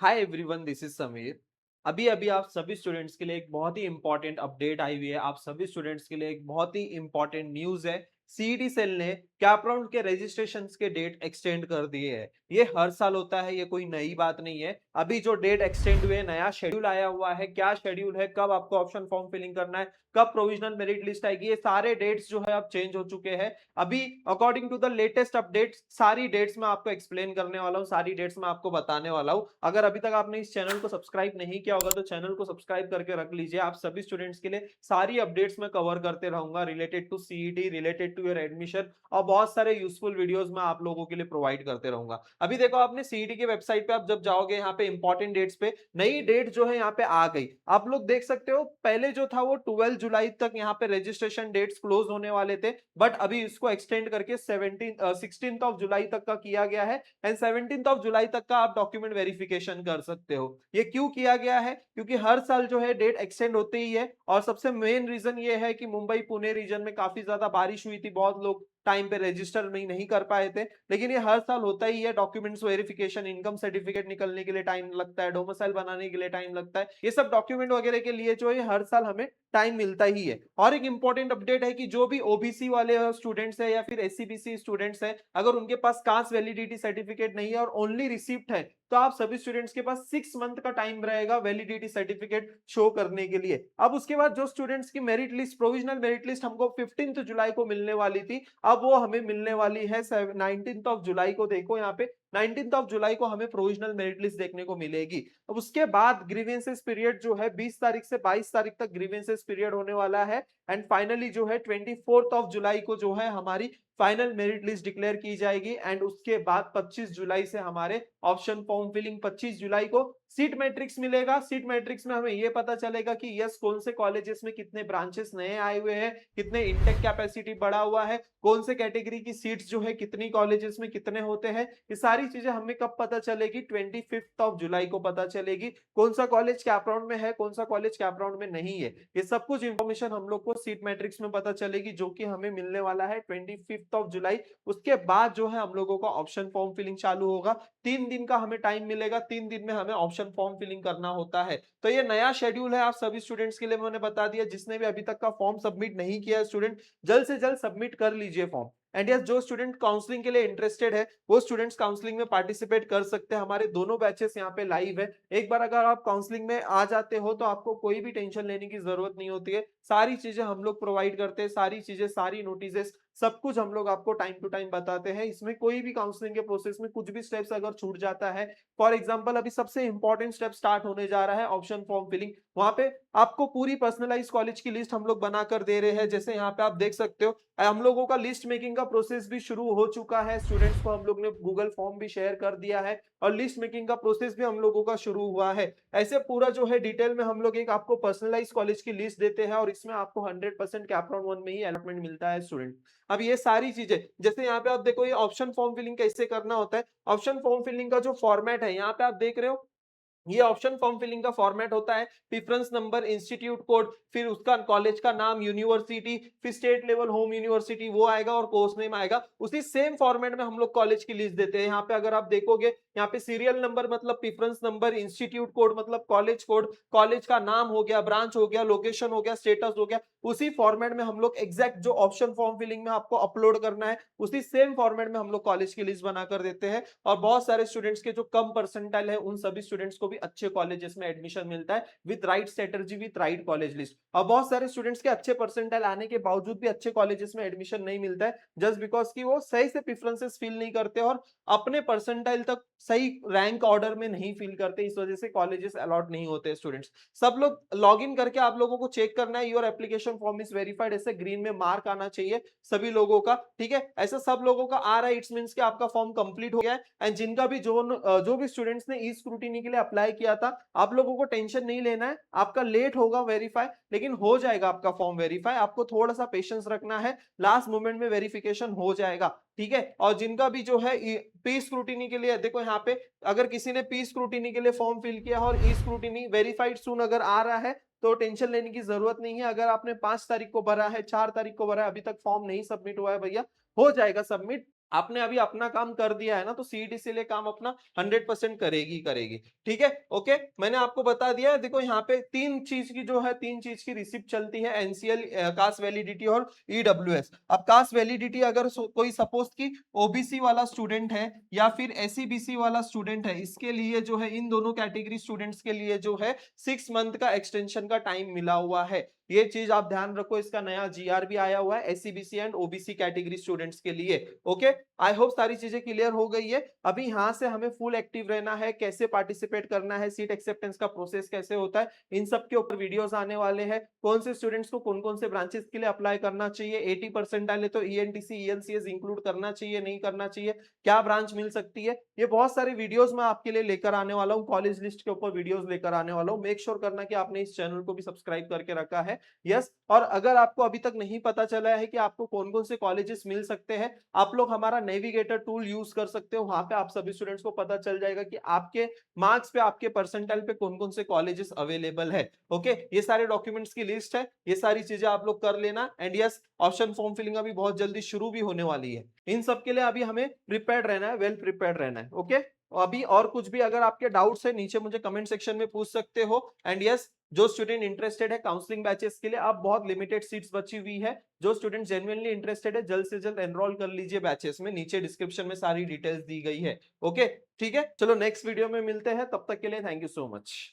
Hi everyone, this is Sameer. अभी अभी आप सभी स्टूडेंट्स के लिए एक बहुत ही इंपॉर्टेंट अपडेट आई हुई है। आप सभी स्टूडेंट्स के लिए एक बहुत ही इंपॉर्टेंट न्यूज है। सीईटी सेल ने कैप राउंड के रजिस्ट्रेशंस के डेट एक्सटेंड कर दिए हैं। ये हर साल होता है, ये कोई नई बात नहीं है। अभी जो डेट एक्सटेंड हुए, नया शेड्यूल आया हुआ है। क्या शेड्यूल है, कब आपको ऑप्शन फॉर्म फिलिंग करना है, कब प्रोविजनल मेरिट लिस्ट आएगी, ये सारे डेट्स जो है अब चेंज हो चुके हैं। अभी according to the latest update सारी डेट्स मैं आपको एक्सप्लेन करने वाला हूँ, सारी डेट्स मैं आपको बताने वाला हूँ। अगर अभी तक आपने इस चैनल को सब्सक्राइब नहीं किया होगा तो चैनल को सब्सक्राइब करके रख लीजिए। आप सभी स्टूडेंट्स के लिए सारी अपडेट्स मैं कवर करते रहूंगा, related to CET, related to your admission, और बहुत सारे यूजफुल वीडियोस मैं आप लोगों के लिए प्रोवाइड करते रहूंगा। अभी देखो, आपने सीईटी की वेबसाइट पे आप जब जाओगे, यहाँ पे इंपॉर्टेंट डेट्स पे नई डेट जो है यहाँ पे आ गई। आप लोग देख सकते हो, पहले जो था वो 12 जुलाई तक यहाँ पे रजिस्ट्रेशन डेट्स क्लोज होने वाले थे, बट अभी इसको एक्सटेंड करके 16 ऑफ जुलाई तक का किया गया है। एंड 17 ऑफ जुलाई तक का आप डॉक्यूमेंट वेरिफिकेशन कर सकते हो। ये क्यों किया गया है? क्योंकि हर साल जो है डेट एक्सटेंड होते ही है, और सबसे मेन रीजन ये है कि मुंबई पुणे रीजन में काफी ज्यादा बारिश हुई थी, बहुत लोग टाइम पे रजिस्टर नहीं कर पाए थे। लेकिन ये हर साल होता ही है। डॉक्यूमेंट्स वेरिफिकेशन, इनकम सर्टिफिकेट निकलने के लिए टाइम लगता है, डोमिसाइल बनाने के लिए टाइम लगता है, ये सब डॉक्यूमेंट वगैरह के लिए जो है हर साल हमें टाइम मिलता ही है। और एक इंपॉर्टेंट अपडेट है कि जो भी ओबीसी वाले स्टूडेंट्स है या फिर एससीबीसी स्टूडेंट्स है, अगर उनके पास कास्ट वैलिडिटी सर्टिफिकेट नहीं है और ओनली रिसिप्ट है, तो आप सभी स्टूडेंट्स के पास 6 मंथ का टाइम रहेगा वैलिडिटी सर्टिफिकेट शो करने के लिए। अब उसके बाद जो स्टूडेंट्स की merit list, provisional merit list हमको 15 जुलाई को मिलने वाली थी, अब वो हमें मिलने वाली है 19 ऑफ जुलाई को। देखो यहाँ पे 19 ऑफ जुलाई को हमें प्रोविजनल मेरिट लिस्ट देखने को मिलेगी। अब उसके बाद ग्रीवेंसेस पीरियड जो है 20 तारीख से 22 तारीख तक ग्रीवेंसेस पीरियड होने वाला है। एंड फाइनली जो है 24 ऑफ जुलाई को जो है हमारी फाइनल मेरिट लिस्ट डिक्लेयर की जाएगी। एंड उसके बाद 25 जुलाई से हमारे ऑप्शन फॉर्म फिलिंग, 25 जुलाई को सीट मैट्रिक्स मिलेगा। सीट मैट्रिक्स में हमें यह पता चलेगा कि यस, कौन से कॉलेजेस में कितने ब्रांचेस नए आए हुए हैं, कितने इंटेक कैपेसिटी बढ़ा हुआ है, कौन से कैटेगरी की सीट्स जो है कितनी कॉलेजेस में कितने होते हैं। ये सारी चीजें हमें कब पता चलेगी? 25 ऑफ जुलाई को पता चलेगी। कौन सा कॉलेज कैप राउंड में है, कौन सा कॉलेज कैप राउंड में नहीं है, ये सब कुछ इंफॉर्मेशन हम लोग को सीट मैट्रिक्स में पता चलेगी, जो कि हमें मिलने वाला है 25 ऑफ जुलाई। उसके बाद जो है हम लोगों का ऑप्शन फॉर्म फिलिंग चालू होगा। 3 दिन का हमें टाइम मिलेगा, 3 दिन में हमें ऑप्शन फॉर्म फिलिंग करना होता है। तो ये नया शेड्यूल है आप सभी स्टूडेंट्स के लिए, मैंने बता दिया। जिसने भी अभी तक का फॉर्म सबमिट नहीं किया है स्टूडेंट, जल्द से जल्द सबमिट कर लीजिए फॉर्म। एंड यस, जो स्टूडेंट काउंसलिंग के लिए इंटरेस्टेड है वो स्टूडेंट्स काउंसलिंग में पार्टिसिपेट कर सकते हैं। हमारे दोनों बैचेस यहाँ पे लाइव है। एक बार अगर आप काउंसलिंग में आ जाते हो तो आपको कोई भी टेंशन लेने की जरूरत नहीं होती है। सारी चीजें हम लोग प्रोवाइड करते हैं, सारी चीजें, सारी नोटिस, सब कुछ हम लोग आपको टाइम टू टाइम बताते हैं। इसमें कोई भी काउंसलिंग के प्रोसेस में कुछ भी स्टेप्स अगर छूट जाता है, फॉर एग्जांपल अभी सबसे इंपॉर्टेंट स्टेप स्टार्ट होने जा रहा है ऑप्शन फॉर्म फिलिंग। वहां पे आपको पूरी पर्सनलाइज कॉलेज की लिस्ट हम लोग बनाकर दे रहे हैं। जैसे यहाँ पे आप देख सकते हो, हम लोगों का लिस्ट मेकिंग का प्रोसेस भी शुरू हो चुका है। स्टूडेंट्स को हम लोग ने गूगल फॉर्म भी शेयर कर दिया है, और लिस्ट मेकिंग का प्रोसेस भी हम लोगों का शुरू हुआ है। ऐसे पूरा जो है डिटेल में हम लोग एक आपको पर्सनलाइज कॉलेज की लिस्ट देते हैं, और इसमें आपको 100% कैप राउंड 1 में ही अलॉटमेंट मिलता है स्टूडेंट। अब ये सारी चीजें, जैसे यहाँ पे आप देखो, ये ऑप्शन फॉर्म फिलिंग कैसे करना होता है। ऑप्शन फॉर्म फिलिंग का जो फॉर्मेट है, यहाँ पे आप देख रहे हो, ये ऑप्शन फॉर्म फिलिंग का फॉर्मेट होता है। प्रेफरेंस नंबर, इंस्टीट्यूट कोड, फिर उसका कॉलेज का नाम, यूनिवर्सिटी, फिर स्टेट लेवल होम यूनिवर्सिटी वो आएगा, और कोर्स नेम आएगा। उसी सेम फॉर्मेट में हम लोग कॉलेज की लिस्ट देते हैं। यहाँ पे अगर आप देखोगे, यहाँ पे सीरियल नंबर मतलब प्रेफरेंस नंबर, इंस्टीट्यूट कोड मतलब कॉलेज कोड, कॉलेज का नाम हो गया, ब्रांच हो गया, लोकेशन हो गया, स्टेटस हो गया। उसी फॉर्मेट में हम लोग एग्जैक्ट जो ऑप्शन फॉर्म फिलिंग में आपको अपलोड करना है, उसी सेम फॉर्मेट में हम लोग कॉलेज की लिस्ट बनाकर देते हैं। और बहुत सारे स्टूडेंट्स के जो कम परसेंटाइल है, उन सभी स्टूडेंट्स को भी अच्छे कॉलेजेस में एडमिशन मिलता है with right strategy, with right college list. और बहुत सारे स्टूडेंट्स के अच्छे परसेंटाइल आने के बावजूद भी अच्छे कॉलेजेस में एडमिशन नहीं मिलता है, जस्ट बिकॉज कि वो सही से प्रेफरेंसेस फिल नहीं करते और अपने परसेंटाइल तक सही रैंक ऑर्डर में नहीं फिल करते। इस वजह से कॉलेजेस अलॉट नहीं होते स्टूडेंट्स। सब लोग लॉग इन करके आप लोगों को चेक करना है, your application form is verified, ऐसे ग्रीन में मार्क आना चाहिए सभी लोगों का, ठीक है। ऐसा सब लोगों का आ रहा है, इट्स मींस कि आपका फॉर्म कंप्लीट हो गया है। एंड जिनका भी जो भी स्टूडेंट्स ने ई स्क्रूटिनी के लिए अप्लाई किया था, आप लोगों को टेंशन नहीं लेना है। आपका लेट होगा वेरीफाई, लेकिन हो जाएगा आपका फॉर्म वेरीफाई। आपको थोड़ा सा पेशेंस रखना है, लास्ट मोमेंट में वेरिफिकेशन हो जाएगा, ठीक है। और जिनका भी जो है पी स्क्रूटिनी के लिए, देखो यहाँ पे, अगर किसी ने पी स्क्रूटिनी के लिए फॉर्म फिल किया और ई स्क्रूटिनी वेरीफाइड सून अगर आ रहा है, तो टेंशन लेने की जरूरत नहीं है। अगर आपने 5 तारीख को भरा है, 4 तारीख को भरा है, अभी तक फॉर्म नहीं सबमिट हुआ है भैया, हो जाएगा सबमिट। आपने अभी अपना काम कर दिया है ना, तो सीईटी से लिए काम अपना 100% करेगी करेगी। ठीक है, ओके। मैंने आपको बता दिया है, देखो यहाँ पे तीन चीज की रिसिप्ट चलती है, एनसीएल, कास्ट वैलिडिटी और ईडब्ल्यूएस। अब कास्ट वैलिडिटी अगर कोई सपोज की ओबीसी वाला स्टूडेंट है या फिर एससीबीसी वाला स्टूडेंट है, इसके लिए जो है, इन दोनों कैटेगरी स्टूडेंट्स के लिए जो है 6 मंथ का एक्सटेंशन का टाइम मिला हुआ है। ये चीज आप ध्यान रखो, इसका नया जीआर भी आया हुआ है SCBC and OBC category students के लिए। ओके, आई होप सारी चीजें क्लियर हो गई है। अभी यहाँ से हमें फुल एक्टिव रहना है, कैसे पार्टिसिपेट करना है, सीट एक्सेप्टेंस का प्रोसेस कैसे होता है, इन सब के ऊपर वीडियोस आने वाले हैं। कौन से स्टूडेंट्स को कौन कौन से ब्रांचेस के लिए अप्लाई करना चाहिए, 80% आले तो ईएनटीसी ईएनसीएस इंक्लूड करना चाहिए नहीं करना चाहिए, क्या ब्रांच मिल सकती है, ये बहुत सारे वीडियोस मैं आपके लिए लेकर आने वाला हूँ। कॉलेज लिस्ट के ऊपर वीडियोस लेकर आने वाला हूँ। मेक श्योर करना कि आपने इस चैनल को भी सब्सक्राइब करके रखा है। यस, और अगर आपको अभी तक नहीं पता चला है कि आपको कौन कौन से कॉलेजेस मिल सकते हैं, आप लोग हमारा नेविगेटर टूल यूज कर सकते हो। वहां पे आप सभी स्टूडेंट्स को पता चल जाएगा कि आपके मार्क्स पे, आपके परसेंटाइल पे कौन कौन से कॉलेजेस अवेलेबल है। ओके, ये सारे डॉक्यूमेंट्स की लिस्ट है, ये सारी चीजें आप लोग कर लेना। And yes, option form filling अभी बहुत जल्दी शुरू भी होने वाली है। इन सब के लिए अभी हमें प्रिपेयर्ड रहना है, वेल प्रिपेयर्ड रहना है। ओके, अभी और कुछ भी अगर आपके डाउट्स है, नीचे मुझे कमेंट सेक्शन में पूछ सकते हो। एंड यस, जो स्टूडेंट इंटरेस्टेड है काउंसलिंग बैचेस के लिए, अब बहुत लिमिटेड सीट्स बची हुई है। जो स्टूडेंट जेन्युइनली इंटरेस्टेड है, जल्द से जल्द एनरोल कर लीजिए बैचेस में, नीचे डिस्क्रिप्शन में सारी डिटेल्स दी गई है। ओके, ठीक है, चलो नेक्स्ट वीडियो में मिलते हैं, तब तक के लिए थैंक यू सो मच।